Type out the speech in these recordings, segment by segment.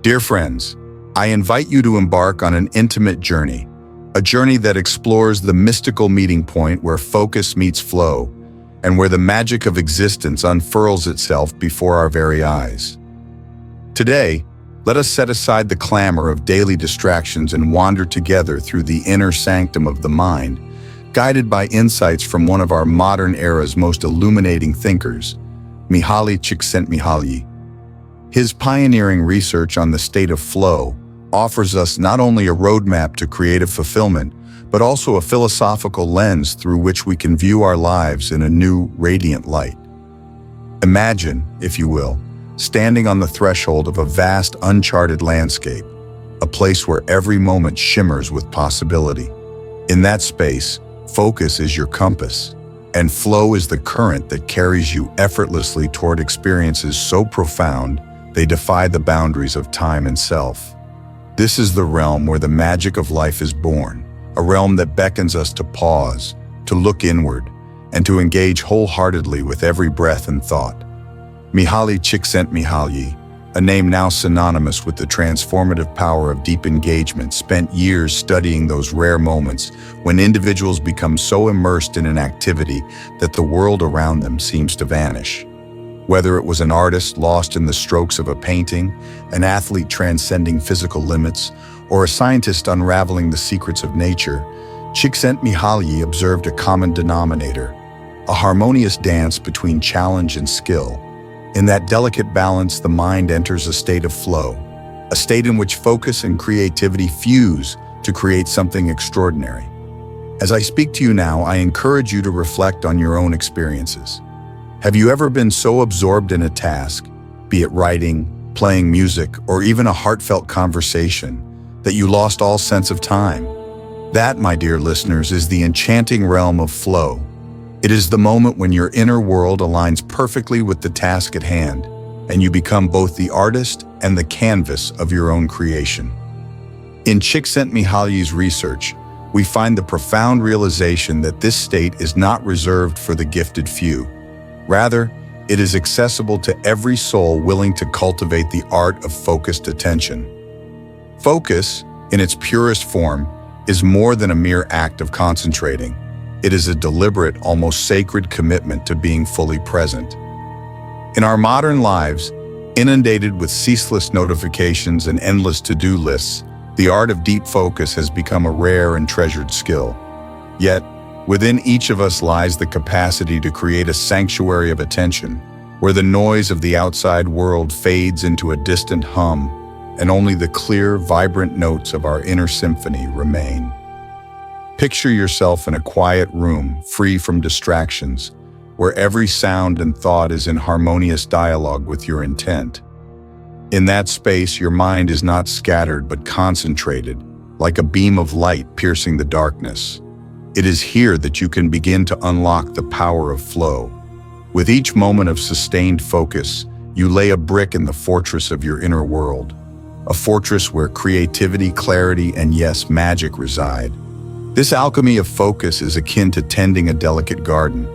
Dear friends, I invite you to embark on an intimate journey, a journey that explores the mystical meeting point where focus meets flow, and where the magic of existence unfurls itself before our very eyes. Today, let us set aside the clamor of daily distractions and wander together through the inner sanctum of the mind, guided by insights from one of our modern era's most illuminating thinkers, Mihaly Csikszentmihalyi. His pioneering research on the state of flow offers us not only a roadmap to creative fulfillment, but also a philosophical lens through which we can view our lives in a new, radiant light. Imagine, if you will, standing on the threshold of a vast, uncharted landscape, a place where every moment shimmers with possibility. In that space, focus is your compass, and flow is the current that carries you effortlessly toward experiences so profound they defy the boundaries of time and self. This is the realm where the magic of life is born, a realm that beckons us to pause, to look inward, and to engage wholeheartedly with every breath and thought. Mihaly Csikszentmihalyi, a name now synonymous with the transformative power of deep engagement, spent years studying those rare moments when individuals become so immersed in an activity that the world around them seems to vanish. Whether it was an artist lost in the strokes of a painting, an athlete transcending physical limits, or a scientist unraveling the secrets of nature, Csikszentmihalyi observed a common denominator, a harmonious dance between challenge and skill. In that delicate balance, the mind enters a state of flow, a state in which focus and creativity fuse to create something extraordinary. As I speak to you now, I encourage you to reflect on your own experiences. Have you ever been so absorbed in a task, be it writing, playing music, or even a heartfelt conversation, that you lost all sense of time? That, my dear listeners, is the enchanting realm of flow. It is the moment when your inner world aligns perfectly with the task at hand, and you become both the artist and the canvas of your own creation. In Csikszentmihalyi's research, we find the profound realization that this state is not reserved for the gifted few. Rather, it is accessible to every soul willing to cultivate the art of focused attention. Focus, in its purest form, is more than a mere act of concentrating. It is a deliberate, almost sacred commitment to being fully present. In our modern lives, inundated with ceaseless notifications and endless to-do lists, the art of deep focus has become a rare and treasured skill. Yet, within each of us lies the capacity to create a sanctuary of attention, where the noise of the outside world fades into a distant hum, and only the clear, vibrant notes of our inner symphony remain. Picture yourself in a quiet room, free from distractions, where every sound and thought is in harmonious dialogue with your intent. In that space, your mind is not scattered but concentrated, like a beam of light piercing the darkness. It is here that you can begin to unlock the power of flow. With each moment of sustained focus, you lay a brick in the fortress of your inner world, a fortress where creativity, clarity, and yes, magic reside. This alchemy of focus is akin to tending a delicate garden.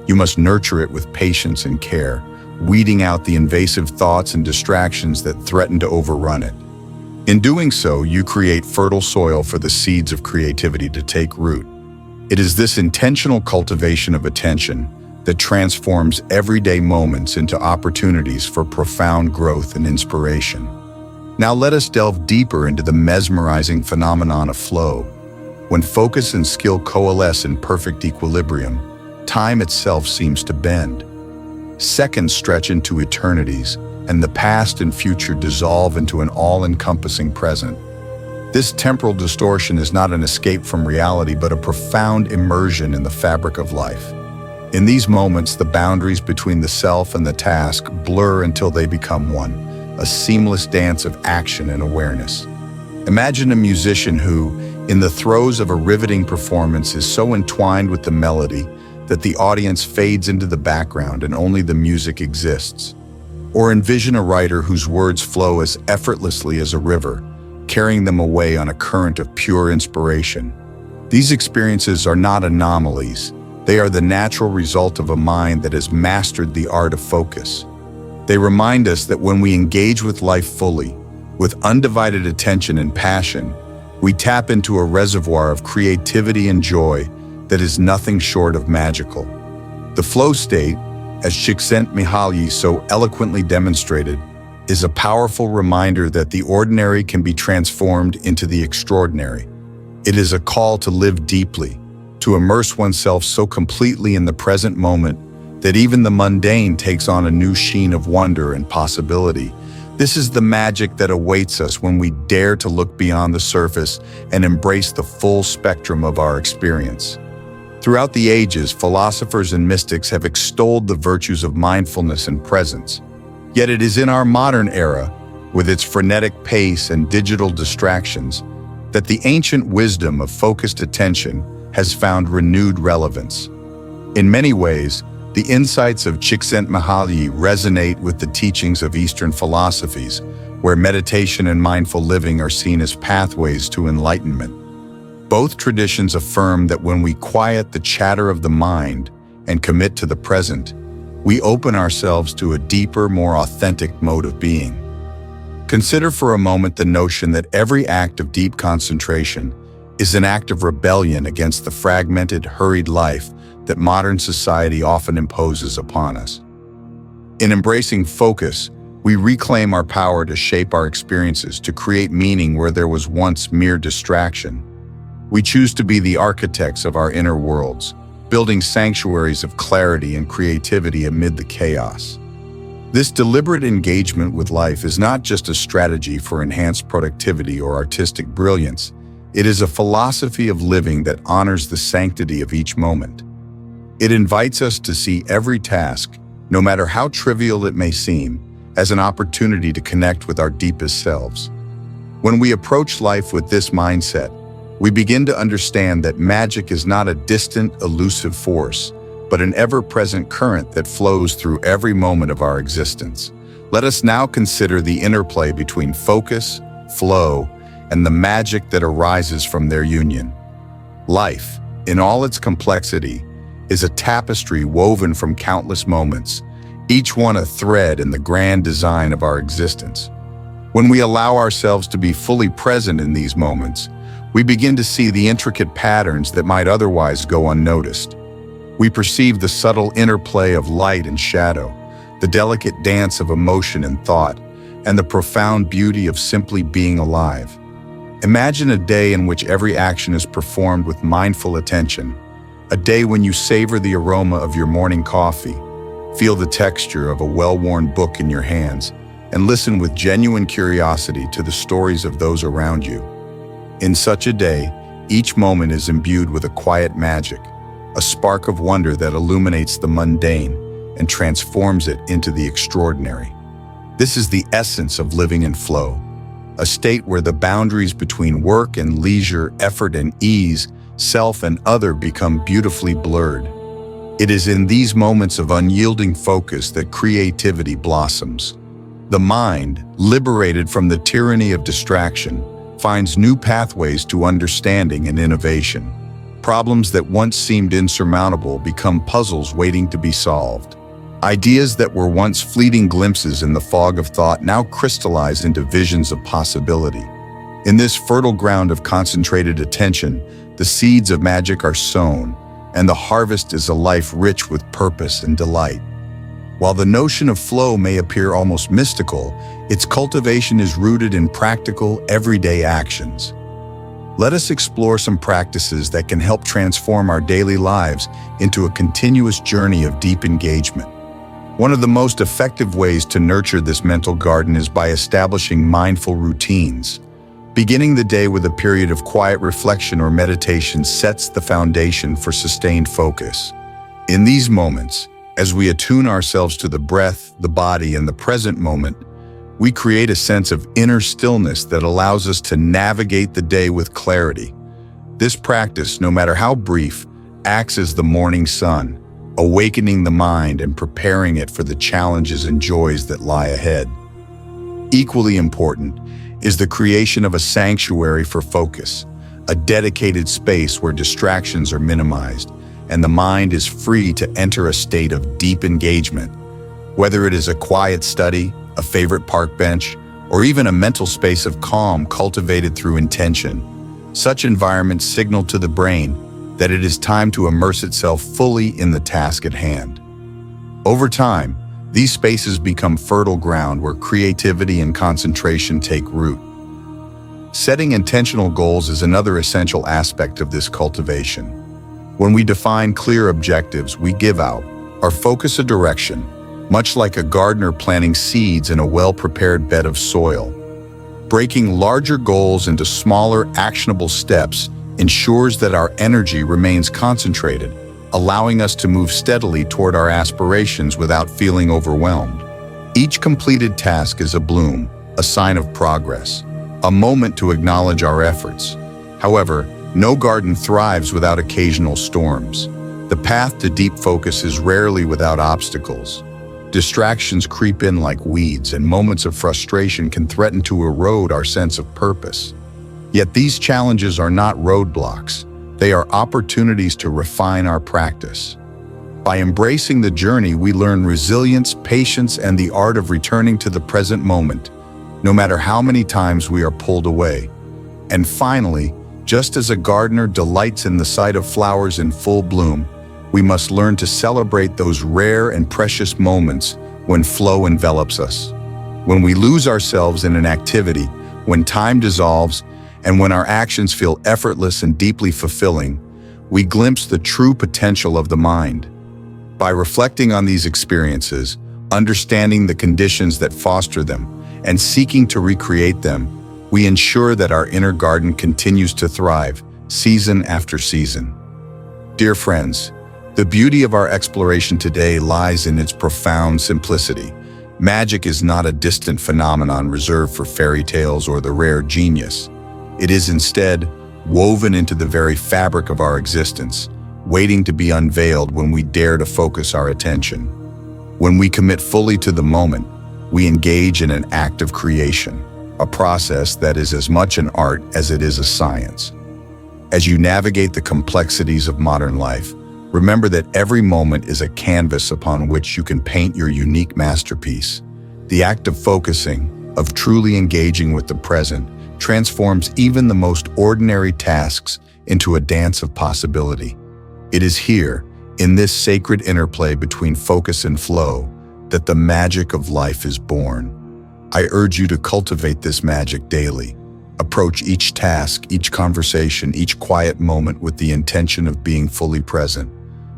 You must nurture it with patience and care, weeding out the invasive thoughts and distractions that threaten to overrun it. In doing so, you create fertile soil for the seeds of creativity to take root. It is this intentional cultivation of attention that transforms everyday moments into opportunities for profound growth and inspiration. Now let us delve deeper into the mesmerizing phenomenon of flow. When focus and skill coalesce in perfect equilibrium, time itself seems to bend. Seconds stretch into eternities, and the past and future dissolve into an all-encompassing present. This temporal distortion is not an escape from reality, but a profound immersion in the fabric of life. In these moments, the boundaries between the self and the task blur until they become one, a seamless dance of action and awareness. Imagine a musician who, in the throes of a riveting performance, is so entwined with the melody that the audience fades into the background and only the music exists. Or envision a writer whose words flow as effortlessly as a river, carrying them away on a current of pure inspiration. These experiences are not anomalies. They are the natural result of a mind that has mastered the art of focus. They remind us that when we engage with life fully, With undivided attention and passion, we tap into a reservoir of creativity and joy that is nothing short of magical. The flow state, as Csikszentmihalyi so eloquently demonstrated, is a powerful reminder that the ordinary can be transformed into the extraordinary. It is a call to live deeply, to immerse oneself so completely in the present moment that even the mundane takes on a new sheen of wonder and possibility. This is the magic that awaits us when we dare to look beyond the surface and embrace the full spectrum of our experience. Throughout the ages, philosophers and mystics have extolled the virtues of mindfulness and presence. Yet it is in our modern era, with its frenetic pace and digital distractions, that the ancient wisdom of focused attention has found renewed relevance. In many ways, the insights of Csikszentmihalyi resonate with the teachings of Eastern philosophies, where meditation and mindful living are seen as pathways to enlightenment. Both traditions affirm that when we quiet the chatter of the mind and commit to the present, we open ourselves to a deeper, more authentic mode of being. Consider for a moment the notion that every act of deep concentration is an act of rebellion against the fragmented, hurried life that modern society often imposes upon us. In embracing focus, we reclaim our power to shape our experiences, to create meaning where there was once mere distraction. We choose to be the architects of our inner worlds, building sanctuaries of clarity and creativity amid the chaos. This deliberate engagement with life is not just a strategy for enhanced productivity or artistic brilliance. It is a philosophy of living that honors the sanctity of each moment. It invites us to see every task, no matter how trivial it may seem, as an opportunity to connect with our deepest selves. When we approach life with this mindset, we begin to understand that magic is not a distant, elusive force, but an ever-present current that flows through every moment of our existence. Let us now consider the interplay between focus, flow, and the magic that arises from their union. Life, in all its complexity, is a tapestry woven from countless moments, each one a thread in the grand design of our existence. When we allow ourselves to be fully present in these moments, we begin to see the intricate patterns that might otherwise go unnoticed. We perceive the subtle interplay of light and shadow, the delicate dance of emotion and thought, and the profound beauty of simply being alive. Imagine a day in which every action is performed with mindful attention, a day when you savor the aroma of your morning coffee, feel the texture of a well-worn book in your hands, and listen with genuine curiosity to the stories of those around you. In such a day, each moment is imbued with a quiet magic, a spark of wonder that illuminates the mundane and transforms it into the extraordinary. This is the essence of living in flow, a state where the boundaries between work and leisure, effort and ease, self and other become beautifully blurred. It is in these moments of unyielding focus that creativity blossoms. The mind, liberated from the tyranny of distraction, finds new pathways to understanding and innovation. Problems that once seemed insurmountable become puzzles waiting to be solved. Ideas that were once fleeting glimpses in the fog of thought now crystallize into visions of possibility. In this fertile ground of concentrated attention, the seeds of magic are sown, and the harvest is a life rich with purpose and delight. While the notion of flow may appear almost mystical, its cultivation is rooted in practical, everyday actions. Let us explore some practices that can help transform our daily lives into a continuous journey of deep engagement. One of the most effective ways to nurture this mental garden is by establishing mindful routines. Beginning the day with a period of quiet reflection or meditation sets the foundation for sustained focus. In these moments, as we attune ourselves to the breath, the body, and the present moment, we create a sense of inner stillness that allows us to navigate the day with clarity. This practice, no matter how brief, acts as the morning sun, awakening the mind and preparing it for the challenges and joys that lie ahead. Equally important is the creation of a sanctuary for focus, a dedicated space where distractions are minimized and the mind is free to enter a state of deep engagement. Whether it is a quiet study, a favorite park bench, or even a mental space of calm cultivated through intention. Such environments signal to the brain that it is time to immerse itself fully in the task at hand. Over time, these spaces become fertile ground where creativity and concentration take root. Setting intentional goals is another essential aspect of this cultivation. When we define clear objectives, we give our focus a direction, much like a gardener planting seeds in a well-prepared bed of soil. Breaking larger goals into smaller, actionable steps ensures that our energy remains concentrated, allowing us to move steadily toward our aspirations without feeling overwhelmed. Each completed task is a bloom, a sign of progress, a moment to acknowledge our efforts. However, no garden thrives without occasional storms. The path to deep focus is rarely without obstacles. Distractions creep in like weeds, and moments of frustration can threaten to erode our sense of purpose. Yet these challenges are not roadblocks. They are opportunities to refine our practice. By embracing the journey, we learn resilience, patience, and the art of returning to the present moment, no matter how many times we are pulled away. And finally, just as a gardener delights in the sight of flowers in full bloom, we must learn to celebrate those rare and precious moments when flow envelops us. When we lose ourselves in an activity, when time dissolves, and when our actions feel effortless and deeply fulfilling, we glimpse the true potential of the mind. By reflecting on these experiences, understanding the conditions that foster them, and seeking to recreate them, we ensure that our inner garden continues to thrive, season after season. Dear friends, the beauty of our exploration today lies in its profound simplicity. Magic is not a distant phenomenon reserved for fairy tales or the rare genius. It is instead woven into the very fabric of our existence, waiting to be unveiled when we dare to focus our attention. When we commit fully to the moment, we engage in an act of creation, a process that is as much an art as it is a science. As you navigate the complexities of modern life, remember that every moment is a canvas upon which you can paint your unique masterpiece. The act of focusing, of truly engaging with the present, transforms even the most ordinary tasks into a dance of possibility. It is here, in this sacred interplay between focus and flow, that the magic of life is born. I urge you to cultivate this magic daily. Approach each task, each conversation, each quiet moment with the intention of being fully present.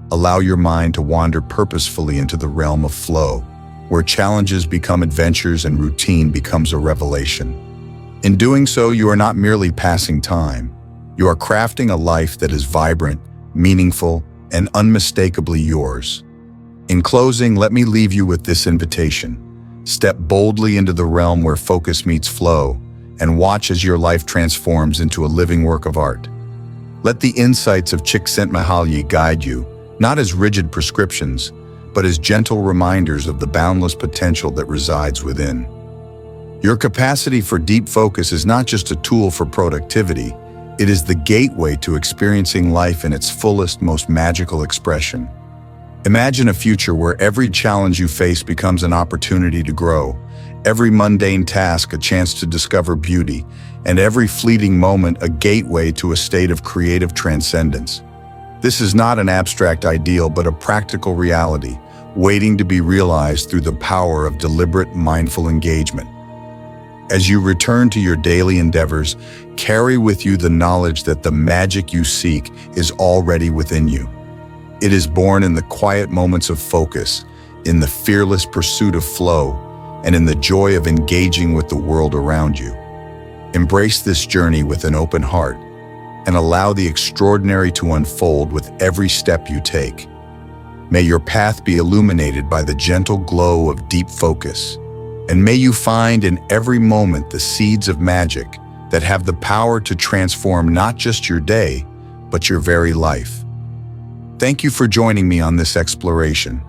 Allow your mind to wander purposefully into the realm of flow, where challenges become adventures and routine becomes a revelation. In doing so, you are not merely passing time. You are crafting a life that is vibrant, meaningful, and unmistakably yours. In closing, let me leave you with this invitation. Step boldly into the realm where focus meets flow, and watch as your life transforms into a living work of art. Let the insights of Csikszentmihalyi guide you, not as rigid prescriptions, but as gentle reminders of the boundless potential that resides within. Your capacity for deep focus is not just a tool for productivity, it is the gateway to experiencing life in its fullest, most magical expression. Imagine a future where every challenge you face becomes an opportunity to grow, every mundane task a chance to discover beauty, and every fleeting moment a gateway to a state of creative transcendence. This is not an abstract ideal, but a practical reality, waiting to be realized through the power of deliberate, mindful engagement. As you return to your daily endeavors, carry with you the knowledge that the magic you seek is already within you. It is born in the quiet moments of focus, in the fearless pursuit of flow, and in the joy of engaging with the world around you. Embrace this journey with an open heart, and allow the extraordinary to unfold with every step you take. May your path be illuminated by the gentle glow of deep focus, and may you find in every moment the seeds of magic that have the power to transform not just your day, but your very life. Thank you for joining me on this exploration.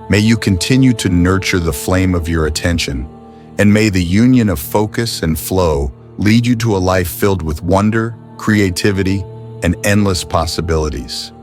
May you continue to nurture the flame of your attention, and may the union of focus and flow lead you to a life filled with wonder, creativity, and endless possibilities.